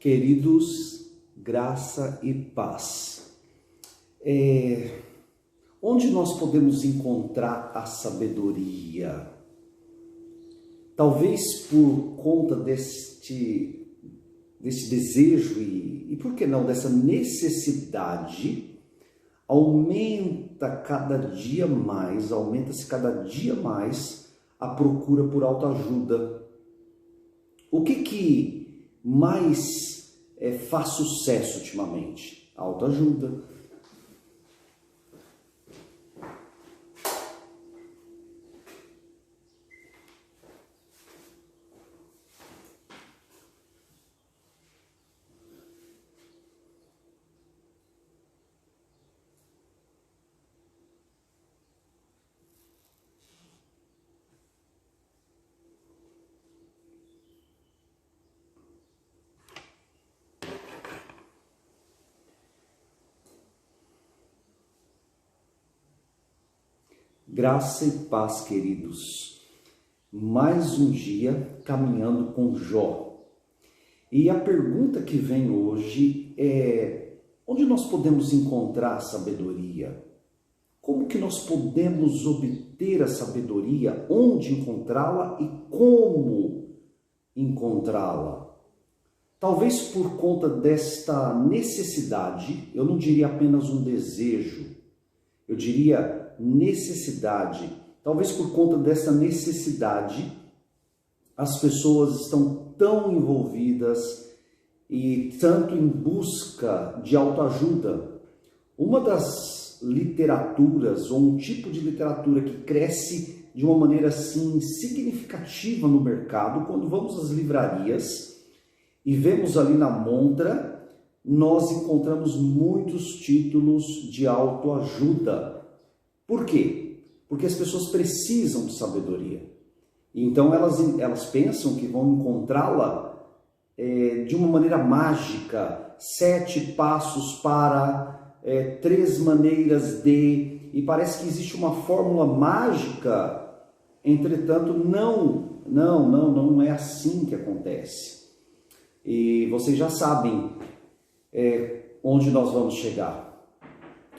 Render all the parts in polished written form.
Queridos, graça e paz. Onde nós podemos encontrar a sabedoria? Talvez por conta deste desejo e por que não, dessa necessidade, aumenta-se cada dia mais a procura por autoajuda. O que mais faz sucesso ultimamente? A autoajuda. Graça e paz, queridos. Mais um dia caminhando com Jó. E a pergunta que vem hoje é: onde nós podemos encontrar a sabedoria? Como que nós podemos obter a sabedoria? Onde encontrá-la e como encontrá-la? Talvez por conta desta necessidade, eu não diria apenas um desejo, eu diria necessidade. Talvez por conta dessa necessidade, as pessoas estão tão envolvidas e tanto em busca de autoajuda. Uma das literaturas, ou um tipo de literatura que cresce de uma maneira assim significativa no mercado, quando vamos às livrarias e vemos ali na montra, nós encontramos muitos títulos de autoajuda. Por quê? Porque as pessoas precisam de sabedoria. Então elas pensam que vão encontrá-la de uma maneira mágica, 7 passos para 3 maneiras de... E parece que existe uma fórmula mágica, entretanto não é assim que acontece. E vocês já sabem onde nós vamos chegar.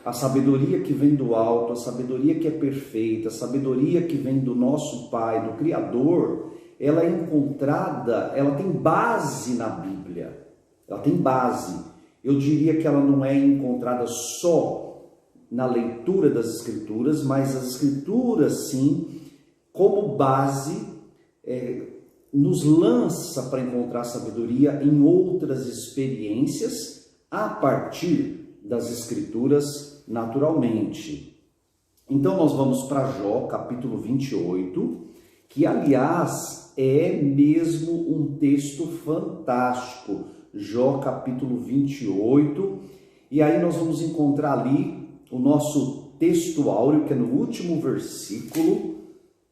A sabedoria que vem do alto, a sabedoria que é perfeita, a sabedoria que vem do nosso Pai, do Criador, ela é encontrada, ela tem base na Bíblia. Ela tem base. Eu diria que ela não é encontrada só na leitura das Escrituras, mas as Escrituras, sim, como base, nos lança para encontrar sabedoria em outras experiências a partir das Escrituras naturalmente. Então nós vamos para Jó, capítulo 28, que aliás é mesmo um texto fantástico. Jó, capítulo 28, e aí nós vamos encontrar ali o nosso texto áureo, que é no último versículo,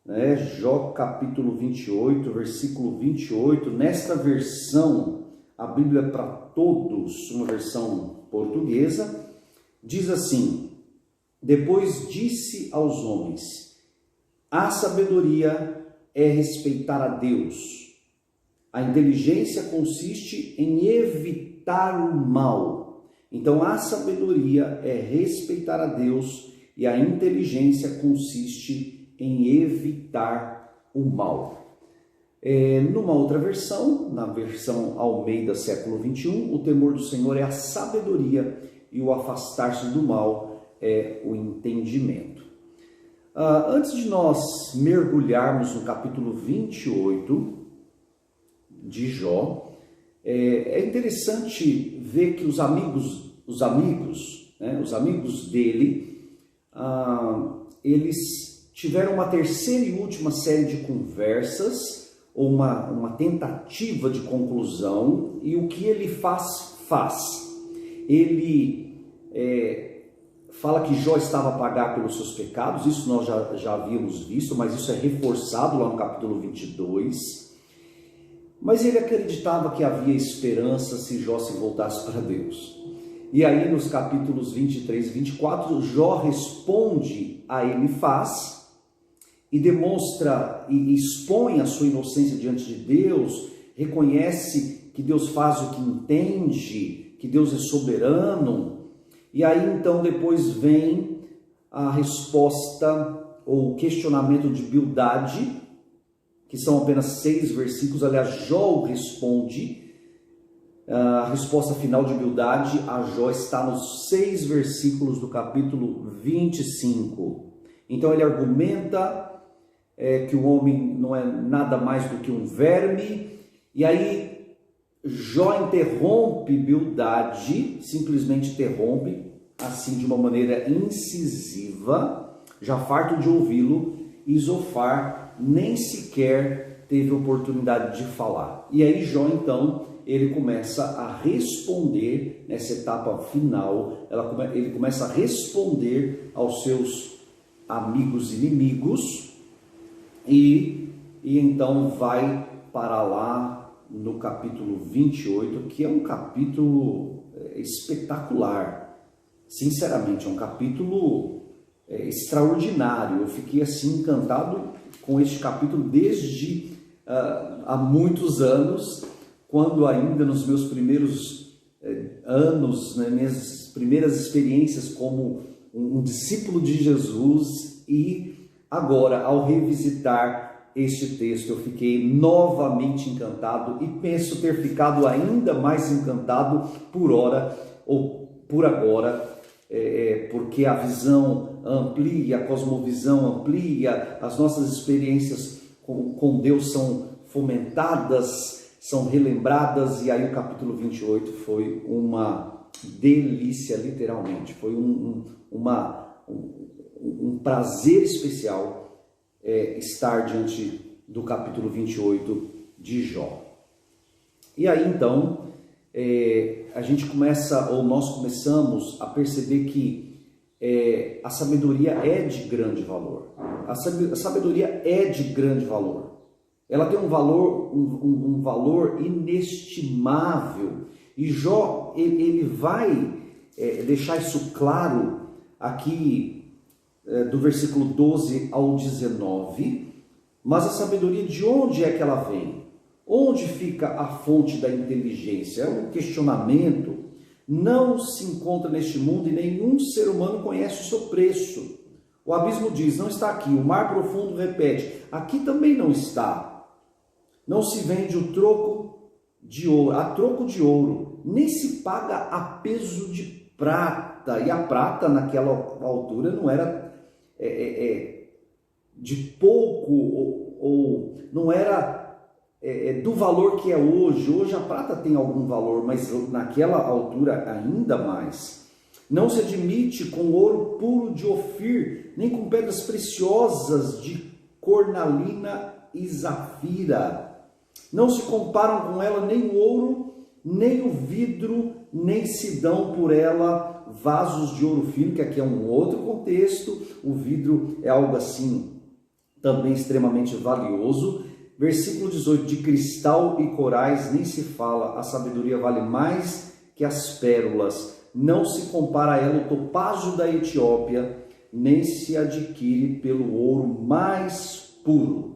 né? Jó, capítulo 28, versículo 28, nesta versão, a Bíblia é para todos, uma versão portuguesa, diz assim: depois disse aos homens, a sabedoria é respeitar a Deus. A inteligência consiste em evitar o mal. Então a sabedoria é respeitar a Deus e a inteligência consiste em evitar o mal. Numa outra versão, na versão Almeida século 21, o temor do Senhor é a sabedoria e o afastar-se do mal é o entendimento. Antes de nós mergulharmos no capítulo 28 de Jó, é interessante ver que os amigos dele, eles tiveram uma terceira e última série de conversas, ou uma tentativa de conclusão, e o que ele faz. Ele fala que Jó estava a pagar pelos seus pecados, isso nós já havíamos visto, mas isso é reforçado lá no capítulo 22. Mas ele acreditava que havia esperança se Jó se voltasse para Deus. E aí nos capítulos 23 e 24, Jó responde a Elifaz e demonstra e expõe a sua inocência diante de Deus, reconhece que Deus faz o que entende, que Deus é soberano. E aí então depois vem a resposta ou o questionamento de Bildade, que são apenas 6 versículos. Aliás, Jó responde. A resposta final de Bildade a Jó está nos 6 versículos do capítulo 25. Então ele argumenta que o homem não é nada mais do que um verme, e aí Jó interrompe Bildade, simplesmente interrompe, assim de uma maneira incisiva, já farto de ouvi-lo, e Zofar nem sequer teve oportunidade de falar. E aí Jó então, ele começa a responder, nessa etapa final, ele começa a responder aos seus amigos e inimigos, e então vai para lá no capítulo 28, que é um capítulo espetacular. Sinceramente, é um capítulo extraordinário. Eu fiquei assim encantado com este capítulo desde há muitos anos, quando ainda nos meus primeiros anos, né, minhas primeiras experiências como um discípulo de Jesus, e agora ao revisitar este texto eu fiquei novamente encantado e penso ter ficado ainda mais encantado por ora ou por agora, porque a visão amplia, a cosmovisão amplia, as nossas experiências com Deus são fomentadas, são relembradas, e aí o capítulo 28 foi uma delícia, literalmente, foi um prazer especial estar diante do capítulo 28 de Jó. E aí então, a gente começa, ou nós começamos a perceber que a sabedoria é de grande valor. A sabedoria é de grande valor. Ela tem um valor inestimável. E Jó, ele vai deixar isso claro aqui do versículo 12 ao 19. Mas a sabedoria, de onde é que ela vem? Onde fica a fonte da inteligência? É um questionamento. Não se encontra neste mundo e nenhum ser humano conhece o seu preço. O abismo diz, não está aqui. O mar profundo repete, aqui também não está. Não se vende o troco de ouro, a troco de ouro, nem se paga a peso de prata. E a prata naquela altura não era de pouco, ou não era do valor que é hoje. Hoje a prata tem algum valor, mas naquela altura ainda mais. Não se admite com ouro puro de Ofir, nem com pedras preciosas de cornalina e zafira. Não se comparam com ela nem o ouro, nem o vidro, nem se dão por ela vasos de ouro fino, que aqui é um outro contexto. O vidro é algo assim também extremamente valioso. Versículo 18, de cristal e corais nem se fala, a sabedoria vale mais que as pérolas. Não se compara a ela o topázio da Etiópia, nem se adquire pelo ouro mais puro.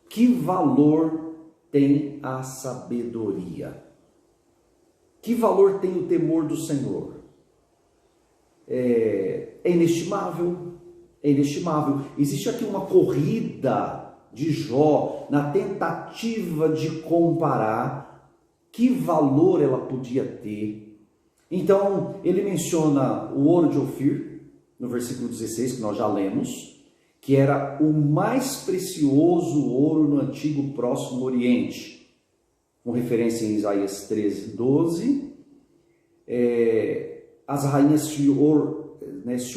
Que valor tem a sabedoria? Que valor tem o temor do Senhor? É inestimável, é inestimável. Existe aqui uma corrida de Jó na tentativa de comparar que valor ela podia ter. Então, ele menciona o ouro de Ofir, no versículo 16, que nós já lemos, que era o mais precioso ouro no antigo Próximo Oriente, com referência em Isaías 13, 12. As rainhas se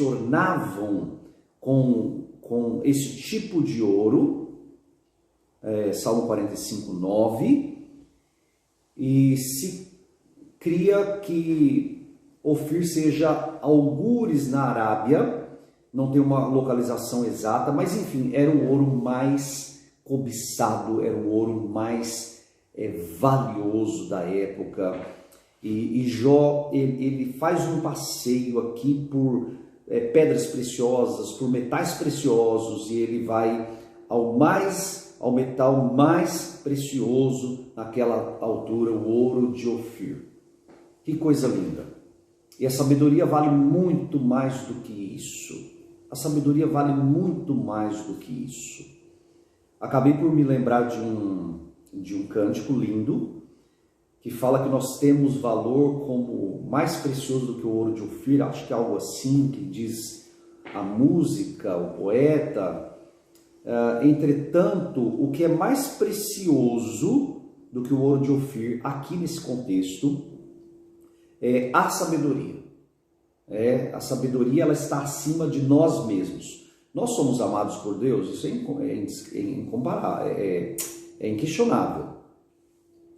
ornavam com esse tipo de ouro, Salmo 45, 9, e se cria que Ofir seja algures na Arábia. Não tem uma localização exata, mas enfim, era o ouro mais cobiçado, era o ouro mais valioso da época. E Jó, ele faz um passeio aqui por pedras preciosas, por metais preciosos, e ele vai ao ao metal mais precioso naquela altura, o ouro de Ofir. Que coisa linda! E a sabedoria vale muito mais do que isso. A sabedoria vale muito mais do que isso. Acabei por me lembrar de um cântico lindo, que fala que nós temos valor como mais precioso do que o ouro de Ofir. Acho que é algo assim que diz a música, o poeta. Entretanto, o que é mais precioso do que o ouro de Ofir, aqui nesse contexto, é a sabedoria. A sabedoria, ela está acima de nós mesmos. Nós somos amados por Deus, isso é inquestionável.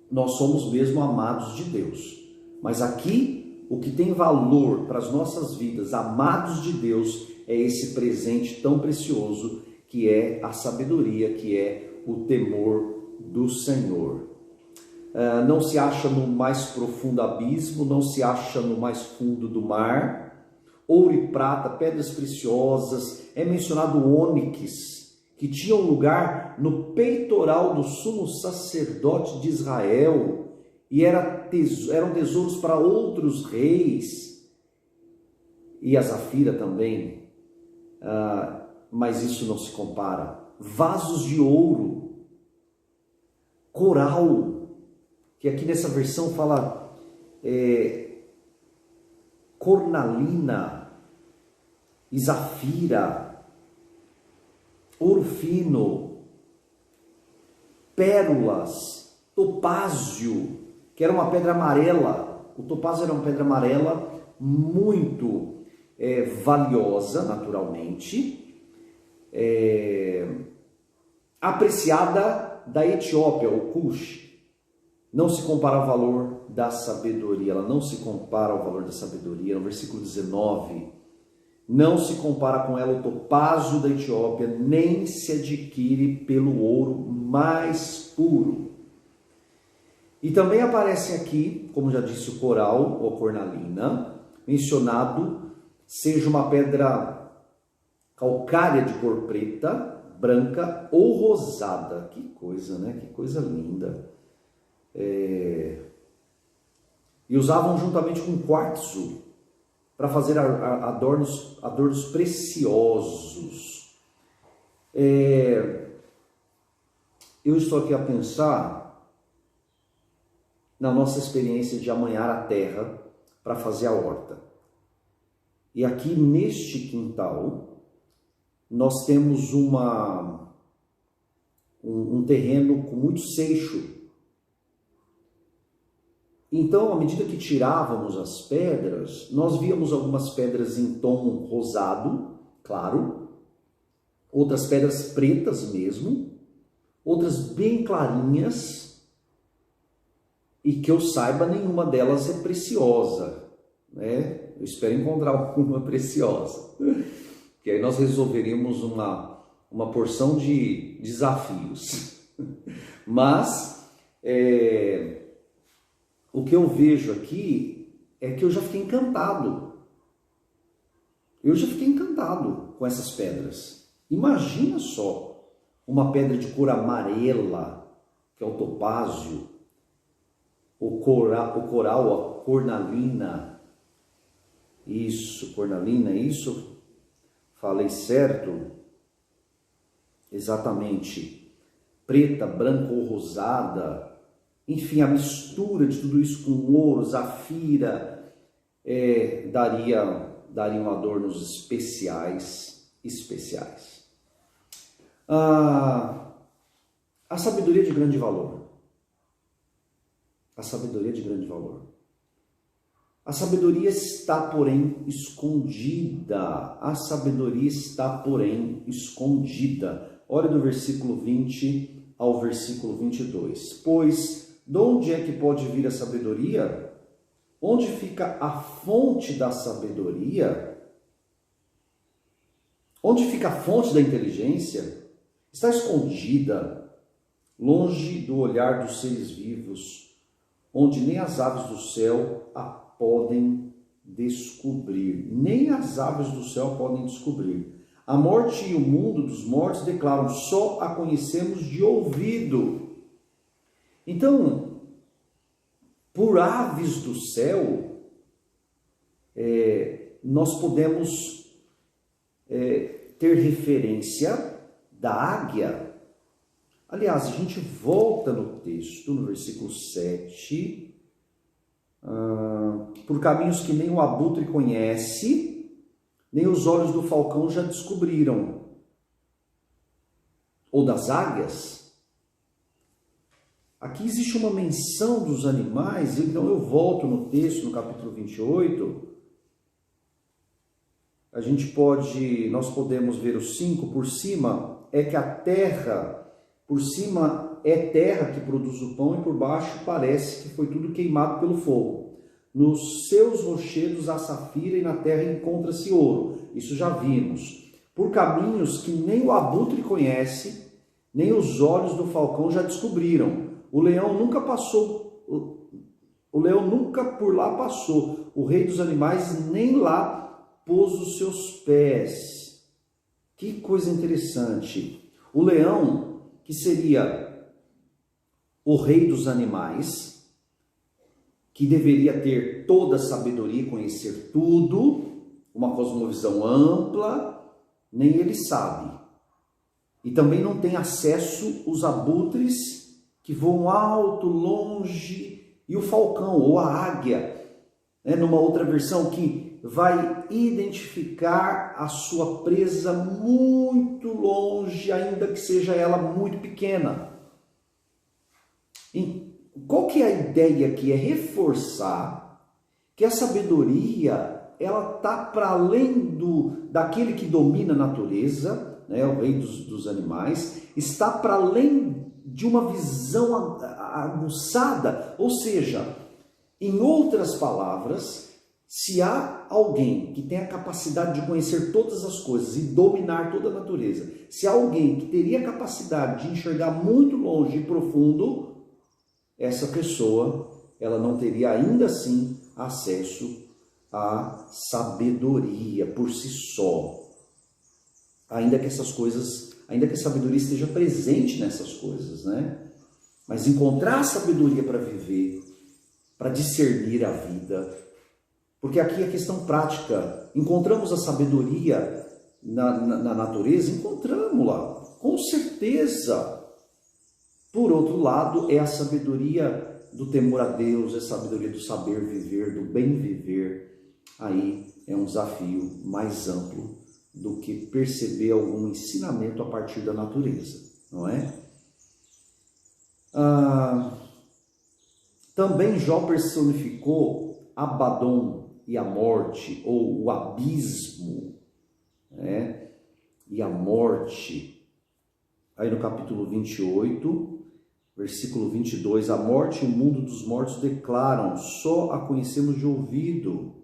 Nós somos mesmo amados de Deus. Mas aqui, o que tem valor para as nossas vidas, amados de Deus, é esse presente tão precioso que é a sabedoria, que é o temor do Senhor. Não se acha no mais profundo abismo, não se acha no mais fundo do mar. Ouro e prata, pedras preciosas, é mencionado o ônix, que tinha um lugar no peitoral do sumo sacerdote de Israel, e eram tesouros para outros reis, e a zafira também, mas isso não se compara. Vasos de ouro, coral, que aqui nessa versão fala cornalina e zafira, ouro fino, pérolas, topázio, que era uma pedra amarela. O topázio era uma pedra amarela muito valiosa, naturalmente, apreciada da Etiópia, o Cush. Não se compara ao valor da sabedoria, ela não se compara ao valor da sabedoria. No versículo 19, não se compara com ela o topázio da Etiópia, nem se adquire pelo ouro mais puro. E também aparece aqui, como já disse, o coral ou cornalina, mencionado, seja uma pedra calcária de cor preta, branca ou rosada. Que coisa, né? Que coisa linda. E usavam juntamente com quartzo para fazer adornos preciosos. Eu estou aqui a pensar na nossa experiência de amanhar a terra para fazer a horta. E aqui neste quintal nós temos um terreno com muito seixo. Então, à medida que tirávamos as pedras, nós víamos algumas pedras em tom rosado, claro, outras pedras pretas mesmo, outras bem clarinhas, e que eu saiba, nenhuma delas é preciosa, né? Eu espero encontrar alguma preciosa, que aí nós resolveríamos uma porção de desafios. Mas o que eu vejo aqui é que eu já fiquei encantado. Eu já fiquei encantado com essas pedras. Imagina só, uma pedra de cor amarela, que é o topázio, o coral, a cornalina. Isso, cornalina, isso? Falei certo? Exatamente. Preta, branca ou rosada. Enfim, a mistura de tudo isso com ouro, zafira, dariam adornos especiais. A sabedoria de grande valor. A sabedoria de grande valor. A sabedoria está, porém, escondida. A sabedoria está, porém, escondida. Olha do versículo 20 ao versículo 22. Pois, de onde é que pode vir a sabedoria? Onde fica a fonte da sabedoria? Onde fica a fonte da inteligência? Está escondida, longe do olhar dos seres vivos, onde nem as aves do céu a podem descobrir. Nem as aves do céu podem descobrir. A morte e o mundo dos mortos declaram: só a conhecemos de ouvido. Então, por aves do céu, nós podemos ter referência da águia. Aliás, a gente volta no texto, no versículo 7, por caminhos que nem o abutre conhece, nem os olhos do falcão já descobriram. Ou das águias. Aqui existe uma menção dos animais, então eu volto no texto, no capítulo 28. Nós podemos ver o 5 por cima, é que a terra, por cima é terra que produz o pão e por baixo parece que foi tudo queimado pelo fogo. Nos seus rochedos há safira e na terra encontra-se ouro. Isso já vimos. Por caminhos que nem o abutre conhece, nem os olhos do falcão já descobriram. O leão nunca por lá passou. O rei dos animais nem lá pôs os seus pés. Que coisa interessante. O leão, que seria o rei dos animais, que deveria ter toda a sabedoria e conhecer tudo, uma cosmovisão ampla, nem ele sabe. E também não tem acesso os abutres que voam alto, longe, e o falcão ou a águia, numa outra versão, que vai identificar a sua presa muito longe, ainda que seja ela muito pequena. E qual que é a ideia aqui? É reforçar que a sabedoria, ela está para além daquele que domina a natureza, o rei dos animais, está para além de uma visão aguçada, ou seja, em outras palavras, se há alguém que tem a capacidade de conhecer todas as coisas e dominar toda a natureza, se há alguém que teria a capacidade de enxergar muito longe e profundo, essa pessoa, ela não teria ainda assim acesso à sabedoria por si só. Ainda que a sabedoria esteja presente nessas coisas, Mas encontrar a sabedoria para viver, para discernir a vida, porque aqui é questão prática. Encontramos a sabedoria na natureza? Encontramos-la, com certeza. Por outro lado, é a sabedoria do temor a Deus, é a sabedoria do saber viver, do bem viver. Aí é um desafio mais amplo do que perceber algum ensinamento a partir da natureza, não é? Também Jó personificou Abaddon e a morte, ou o abismo, e a morte. Aí no capítulo 28, versículo 22, a morte e o mundo dos mortos declaram: só a conhecemos de ouvido.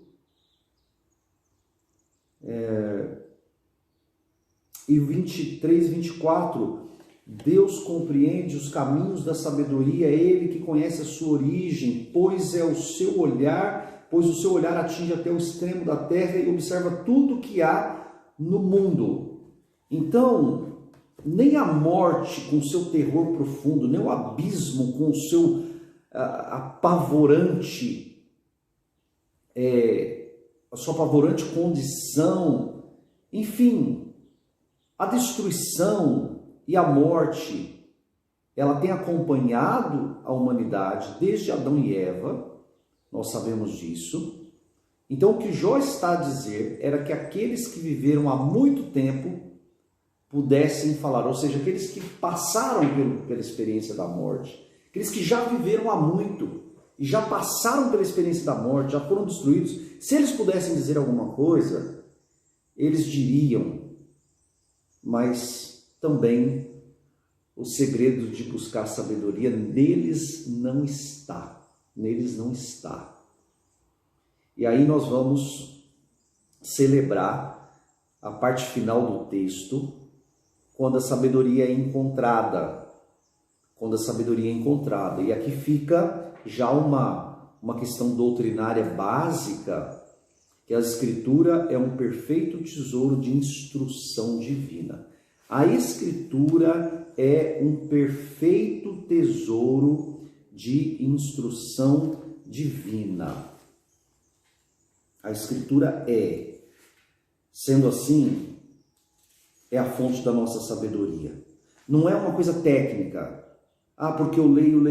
E 23, 24, Deus compreende os caminhos da sabedoria, é Ele que conhece a sua origem, pois o seu olhar atinge até o extremo da terra e observa tudo que há no mundo. Então, nem a morte com o seu terror profundo, nem o abismo com o seu apavorante, a sua apavorante condição, enfim, a destruição e a morte, ela tem acompanhado a humanidade desde Adão e Eva, nós sabemos disso. Então o que Jó está a dizer era que aqueles que viveram há muito tempo pudessem falar, ou seja, aqueles que passaram pela experiência da morte, aqueles que já viveram há muito e já passaram pela experiência da morte, já foram destruídos, se eles pudessem dizer alguma coisa, eles diriam, mas também o segredo de buscar sabedoria neles não está. Neles não está. E aí nós vamos celebrar a parte final do texto, quando a sabedoria é encontrada. Quando a sabedoria é encontrada. E aqui fica já uma questão doutrinária básica, que a Escritura é um perfeito tesouro de instrução divina. A Escritura é um perfeito tesouro de instrução divina. A Escritura é, sendo assim, é a fonte da nossa sabedoria. Não é uma coisa técnica. Porque eu leio,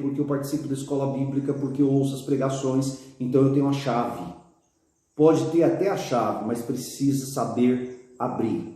porque eu participo da escola bíblica, porque eu ouço as pregações, então eu tenho a chave. Pode ter até a chave, mas precisa saber abrir.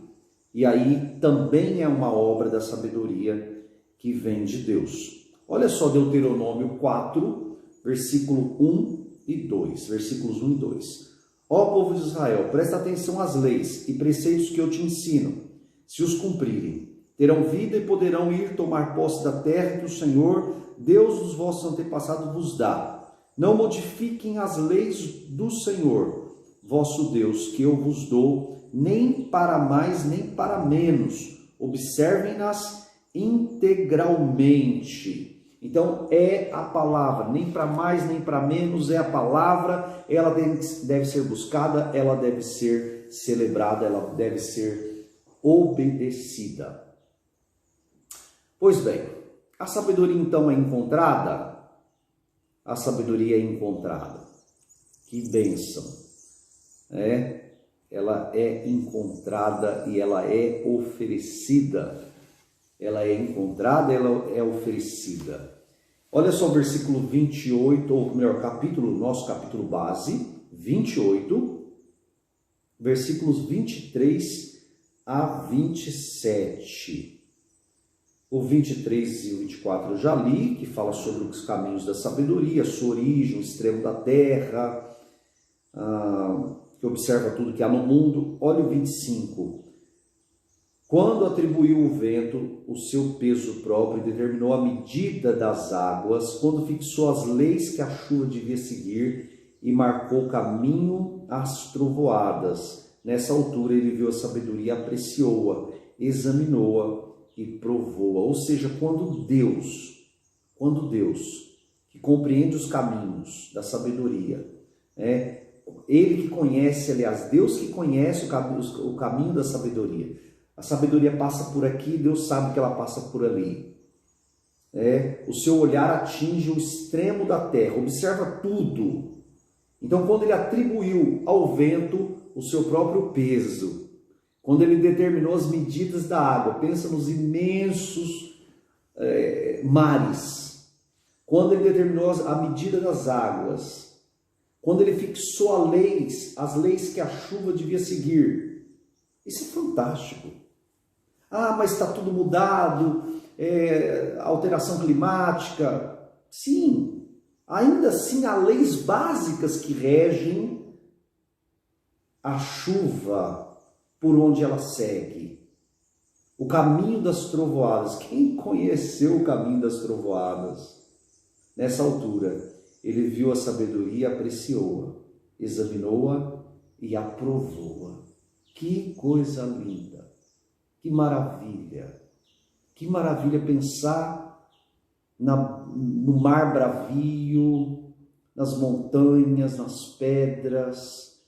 E aí também é uma obra da sabedoria que vem de Deus. Olha só Deuteronômio 4, versículo 1 e 2. Versículos 1 e 2. Ó povo de Israel, presta atenção às leis e preceitos que eu te ensino. Se os cumprirem, terão vida e poderão ir tomar posse da terra que o Senhor, Deus dos vossos antepassados, vos dá. Não modifiquem as leis do Senhor, vosso Deus, que eu vos dou, nem para mais, nem para menos. Observem-nas integralmente. Então, é a palavra, nem para mais, nem para menos, é a palavra, ela deve ser buscada, ela deve ser celebrada, ela deve ser obedecida. Pois bem, a sabedoria então é encontrada? A sabedoria é encontrada. Que bênção! Ela é encontrada e ela é oferecida. Ela é encontrada, ela é oferecida. Olha só o versículo 28, ou melhor, nosso capítulo base, 28, versículos 23 a 27. O 23 e o 24 eu já li, que fala sobre os caminhos da sabedoria, sua origem, o extremo da terra, que observa tudo que há no mundo. Olha o 25. Quando atribuiu o vento o seu peso próprio e determinou a medida das águas, quando fixou as leis que a chuva devia seguir e marcou o caminho às trovoadas, nessa altura ele viu a sabedoria, apreciou-a, examinou-a e provou-a. Ou seja, quando Deus, que compreende os caminhos da sabedoria, Ele que conhece, aliás, Deus que conhece o caminho da sabedoria. A sabedoria passa por aqui, Deus sabe que ela passa por ali. O seu olhar atinge o extremo da terra, observa tudo. Então, quando ele atribuiu ao vento o seu próprio peso, quando ele determinou as medidas da água, pensa nos imensos mares, quando ele determinou a medida das águas, quando ele fixou as leis que a chuva devia seguir. Isso é fantástico. Mas está tudo mudado, alteração climática. Sim, ainda assim há leis básicas que regem a chuva por onde ela segue. O caminho das trovoadas. Quem conheceu o caminho das trovoadas? Nessa altura, ele viu a sabedoria, apreciou-a, examinou-a e aprovou-a. Que coisa linda! Que maravilha! Que maravilha pensar no mar bravio, nas montanhas, nas pedras,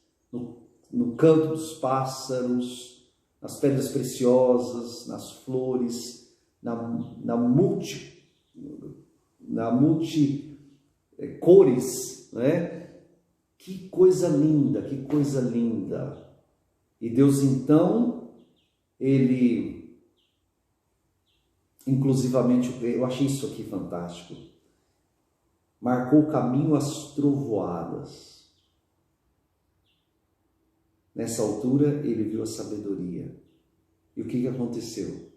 no canto dos pássaros, nas pedras preciosas, nas flores, na multi cores, Que coisa linda, que coisa linda. E Deus então, ele, inclusivamente, eu achei isso aqui fantástico, marcou o caminho às trovoadas. Nessa altura, ele viu a sabedoria. E o que aconteceu?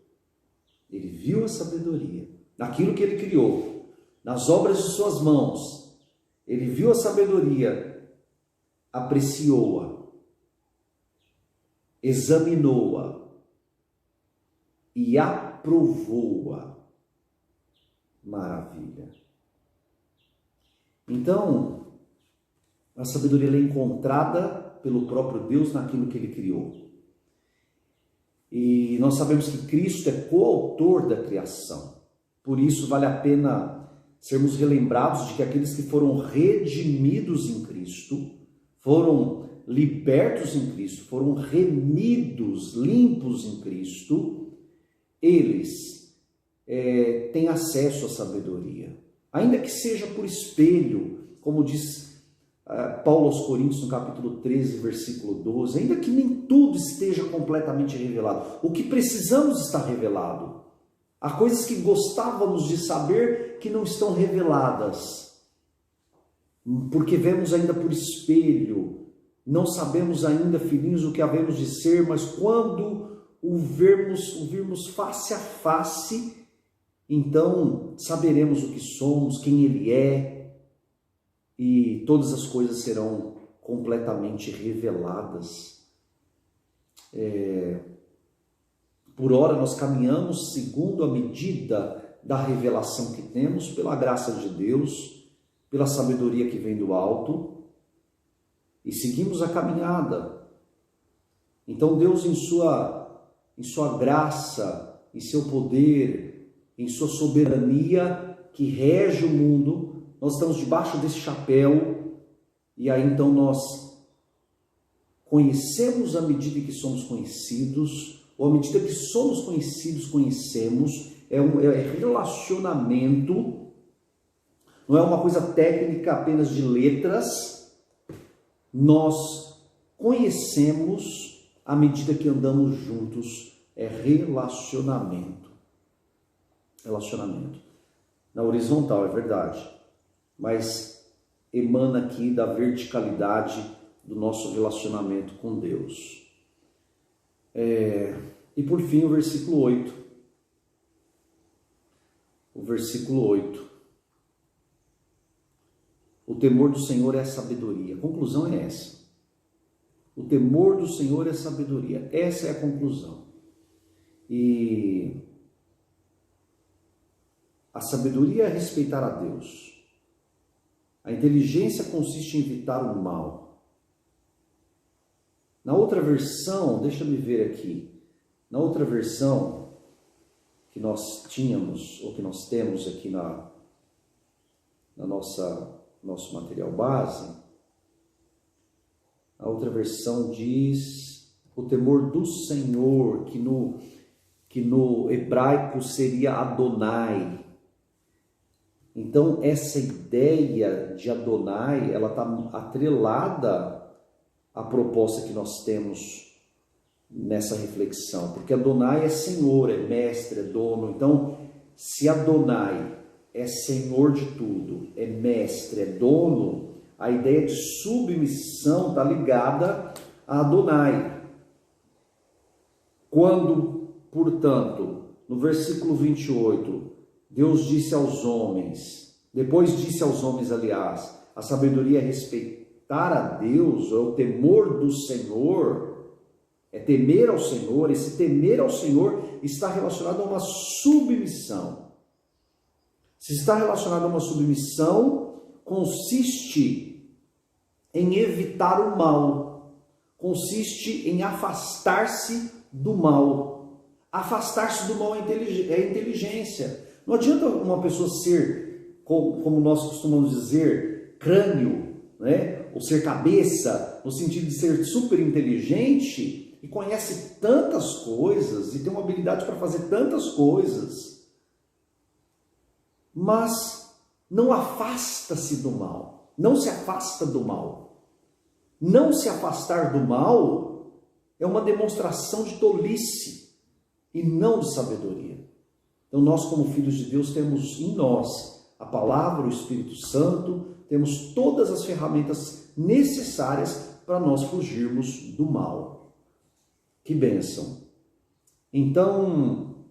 Ele viu a sabedoria naquilo que ele criou, nas obras de suas mãos. Ele viu a sabedoria, apreciou-a, examinou-a e aprovou-a. Maravilha! Então, a sabedoria é encontrada pelo próprio Deus naquilo que ele criou. E nós sabemos que Cristo é coautor da criação. Por isso vale a pena sermos relembrados de que aqueles que foram redimidos em Cristo, foram libertos em Cristo, foram remidos, limpos em Cristo, eles têm acesso à sabedoria. Ainda que seja por espelho, como diz Paulo aos Coríntios no capítulo 13, versículo 12, ainda que nem tudo esteja completamente revelado, o que precisamos está revelado. Há coisas que gostávamos de saber que não estão reveladas, porque vemos ainda por espelho, não sabemos ainda, filhinhos, o que havemos de ser, mas quando o virmos face a face, então saberemos o que somos, quem Ele é, e todas as coisas serão completamente reveladas. Por ora nós caminhamos segundo a medida da revelação que temos, pela graça de Deus, pela sabedoria que vem do alto, e seguimos a caminhada. Então Deus, em sua graça, em seu poder, em sua soberania que rege o mundo, nós estamos debaixo desse chapéu, e aí então nós conhecemos à medida que somos conhecidos, ou à medida que somos conhecidos, conhecemos, é relacionamento, não é uma coisa técnica apenas de letras, nós conhecemos à medida que andamos juntos, é relacionamento. Relacionamento. Na horizontal, é verdade, mas emana aqui da verticalidade do nosso relacionamento com Deus. E por fim o versículo 8. O versículo 8. O temor do Senhor é a sabedoria. A conclusão é essa. O temor do Senhor é a sabedoria. Essa é a conclusão. E a sabedoria é respeitar a Deus. A inteligência consiste em evitar o mal. Na outra versão, deixa-me ver aqui, na outra versão que nós tínhamos, ou que nós temos aqui na nosso material base, a outra versão diz o temor do Senhor, que no hebraico seria Adonai. Então, essa ideia de Adonai, ela está atrelada à proposta que nós temos nessa reflexão. Porque Adonai é Senhor, é mestre, é dono. Então, se Adonai é Senhor de tudo, é mestre, é dono, a ideia de submissão está ligada a Adonai. Quando, portanto, no versículo 28, Deus disse aos homens, depois disse aos homens, aliás, a sabedoria é respeitar a Deus, é o temor do Senhor, é temer ao Senhor. Esse temer ao Senhor está relacionado a uma submissão. Se está relacionado a uma submissão, consiste em evitar o mal, consiste em afastar-se do mal. Afastar-se do mal é inteligência. Não adianta uma pessoa ser, como nós costumamos dizer, crânio, né? Ou ser cabeça, no sentido de ser super inteligente e conhece tantas coisas e tem uma habilidade para fazer tantas coisas, mas não afasta-se do mal, não se afasta do mal. Não se afastar do mal é uma demonstração de tolice e não de sabedoria. Então nós, como filhos de Deus, temos em nós a palavra, o Espírito Santo, temos todas as ferramentas necessárias para nós fugirmos do mal. Que bênção! Então,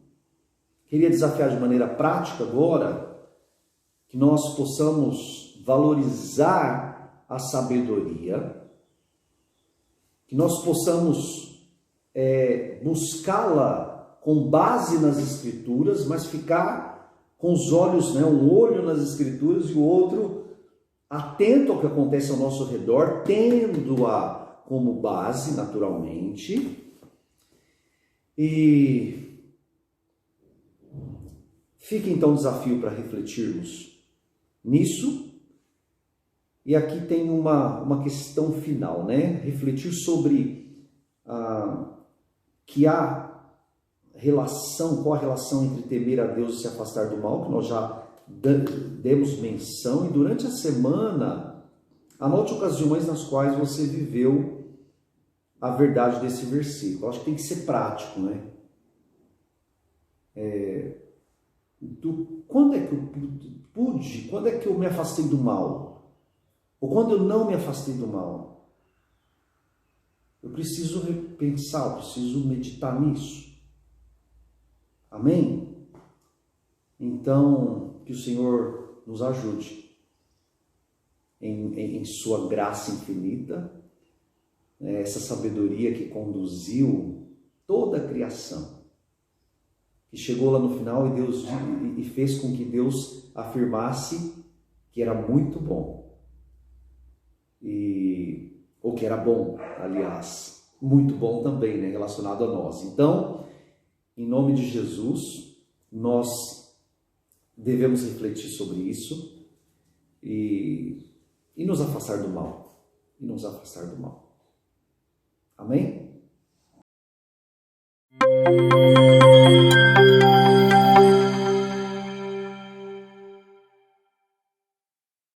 queria desafiar de maneira prática agora que nós possamos valorizar a sabedoria, que nós possamos buscá-la com base nas Escrituras, mas ficar com os olhos, um olho nas Escrituras e o outro atento ao que acontece ao nosso redor, tendo-a como base, naturalmente. E fica então o desafio para refletirmos nisso E aqui tem uma questão final, né? Refletir sobre que há relação, qual a relação entre temer a Deus e se afastar do mal, que nós já demos menção, e durante a semana, anote ocasiões nas quais você viveu a verdade desse versículo. Acho que tem que ser prático, né? Quando é que eu pude, quando é que eu me afastei do mal? Ou quando eu não me afastei do mal? Eu preciso repensar, eu preciso meditar nisso. Amém? Então, que o Senhor nos ajude em sua graça infinita, essa sabedoria que conduziu toda a criação, que chegou lá no final e fez com que Deus afirmasse que era muito bom. Ou que era bom, aliás, muito bom também, né, relacionado a nós. Então, em nome de Jesus, nós devemos refletir sobre isso e nos afastar do mal. E nos afastar do mal. Amém?